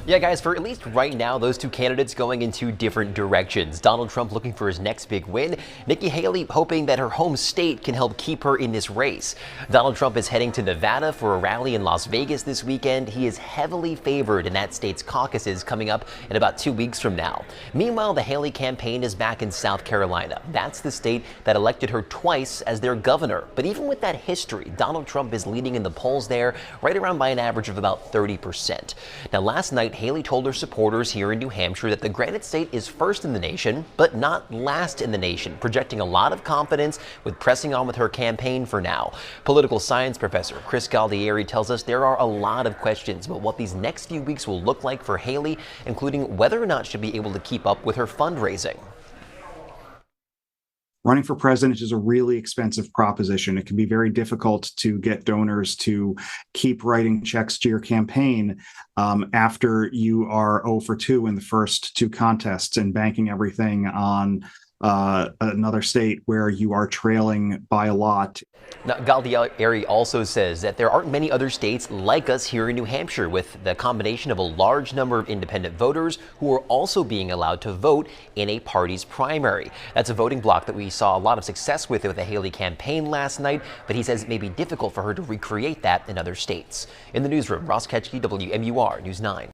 Yeah, guys, for at least right now, those two candidates going in two different directions. Donald Trump looking for his next big win. Nikki Haley hoping that her home state can help keep her in this race. Donald Trump is heading to Nevada for a rally in Las Vegas this weekend. He is heavily favored in that state's caucuses coming up in about 2 weeks from now. Meanwhile, the Haley campaign is back in South Carolina. That's the state that elected her twice as their governor. But even with that history, Donald Trump is leading in the polls there, right around by an average of about 30%. Now, last night, Haley told her supporters here in New Hampshire that the Granite State is first in the nation, but not last in the nation, projecting a lot of confidence with pressing on with her campaign for now. Political science professor Chris Galdieri tells us there are a lot of questions about what these next few weeks will look like for Haley, including whether or not she'll be able to keep up with her fundraising. Running for president is a really expensive proposition. It can be very difficult to get donors to keep writing checks to your campaign after you are 0 for 2 in the first two contests and banking everything on another state where you are trailing by a lot. Now, Galdieri also says that there aren't many other states like us here in New Hampshire, with the combination of a large number of independent voters who are also being allowed to vote in a party's primary. That's a voting bloc that we saw a lot of success with the Haley campaign last night, but he says it may be difficult for her to recreate that in other states. In the newsroom, Ross Ketchke, WMUR News 9.